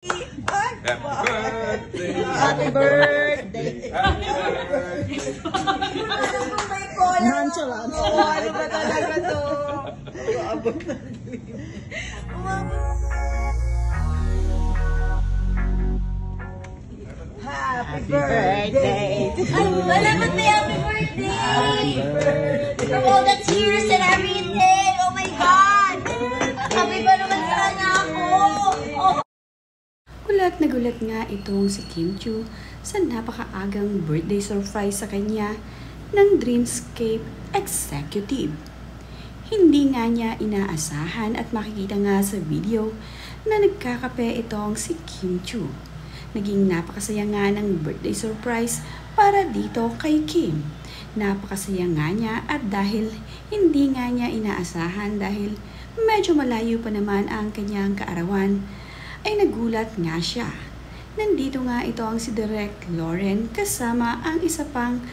Happy birthday! Nonchalant. Oo, ano ba talaga to? Abot na. Happy birthday! Salamat na happy birthday! From all the tears and everything! Oh my God! Happy ba naman sana ako? Oh. Gulat na gulat nga itong si Kim Chiu sa napakaagang birthday surprise sa kanya ng Dreamscape Executive. Hindi nga niya inaasahan at makikita nga sa video na nagkakape itong si Kim Chiu. Naging napakasaya nga ng birthday surprise para dito kay Kim. Napakasaya nga niya at dahil hindi nga niya inaasahan dahil medyo malayo pa naman ang kanyang kaarawan, ay nagulat nga siya. Nandito nga ito ang si Direk Lauren kasama ang isa pang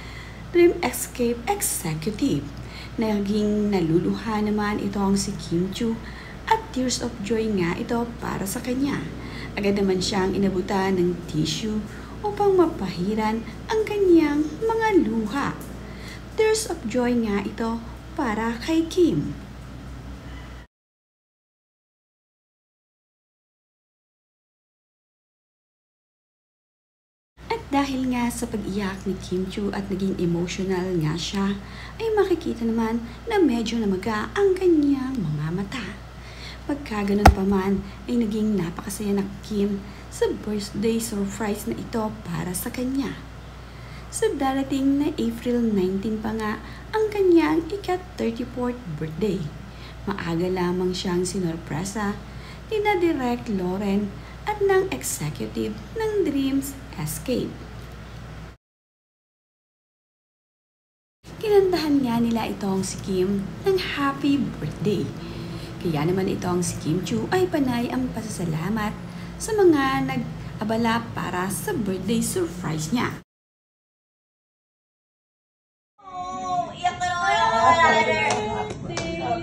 Dreamscape Executive. Naging naluluha naman ito ang si Kim Chiu at tears of joy nga ito para sa kanya. Agad naman siyang inabutan ng tissue upang mapahiran ang kanyang mga luha. Tears of joy nga ito para kay Kim. At dahil nga sa pag-iyak ni Kim Chiu at naging emotional nga siya, ay makikita naman na medyo namaga ang kanyang mga mata. Pagkaganon pa man ay naging napakasaya na Kim sa birthday surprise na ito para sa kanya. Sa darating na April 19 pa nga ang kanyang ika-34th birthday. Maaga lamang siyang sinorpresa ni Direk Lauren at ng executive ng Dreamscape. Kinantahan nga nila itong si Kim ng happy birthday. Kaya naman itong si Kim Chiu ay panay ang pasasalamat sa mga nag-abala para sa birthday surprise niya. Oh, iyak na naman ako, Mother.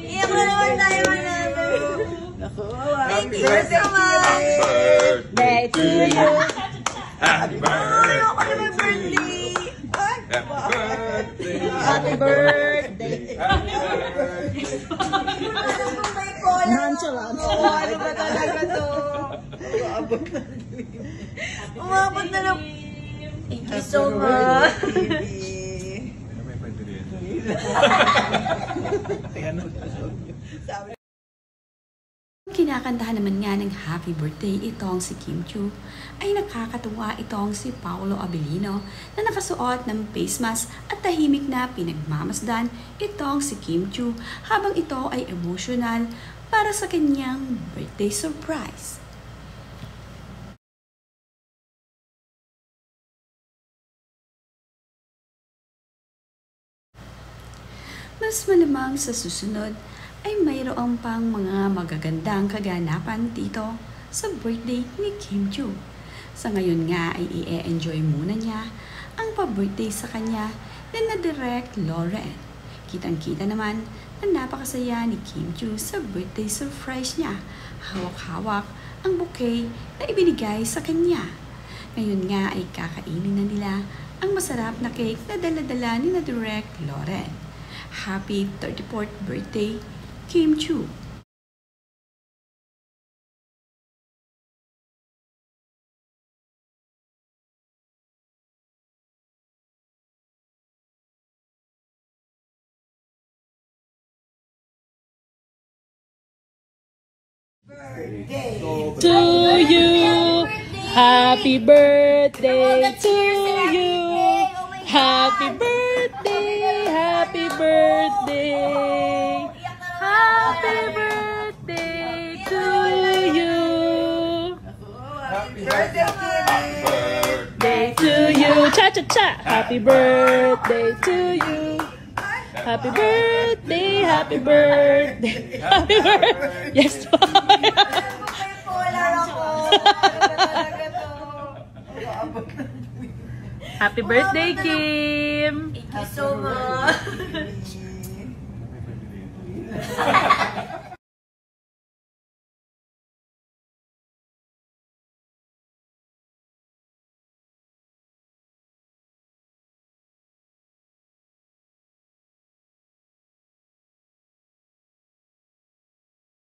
Iyak na naman tayo, Mother. Thank you so much. Birthday to you. Ay, Happy birthday. ako na may birthday. Happy birthday. Nonchalant. Oo, ano ba talaga to? Abot na. Umabot na lang. Thank you so much. Kinakantahan naman nga ng happy birthday itong si Kim Chiu, ay nakakatuwa itong si Paolo Abilino na nakasuot ng face mask at tahimik na pinagmamasdan itong si Kim Chiu habang ito ay emotional para sa kanyang birthday surprise. Mas malamang sa susunod ay mayroon pang mga magagandang kaganapan dito sa birthday ni Kim Chiu. Sa ngayon nga ay i-enjoy muna niya ang pa-birthday sa kanya na Direk Lauren. Kitang-kita naman na napakasaya ni Kim Chiu sa birthday surprise niya. Hawak-hawak ang bouquet na ibinigay sa kanya. Ngayon nga ay kakainin na nila ang masarap na cake na dala-dala ni Direk Lauren. Happy 34th birthday, Kim Chiu. To you, happy birthday to you. Happy birthday, happy birthday. Happy birthday to you. Happy birthday To you, cha cha cha. Happy birthday to you. Happy birthday, happy birthday. Happy birthday. Yes, po. Bipolar ako. Ano ba talaga to? Abot na. Happy birthday, Kim. Thank you so much.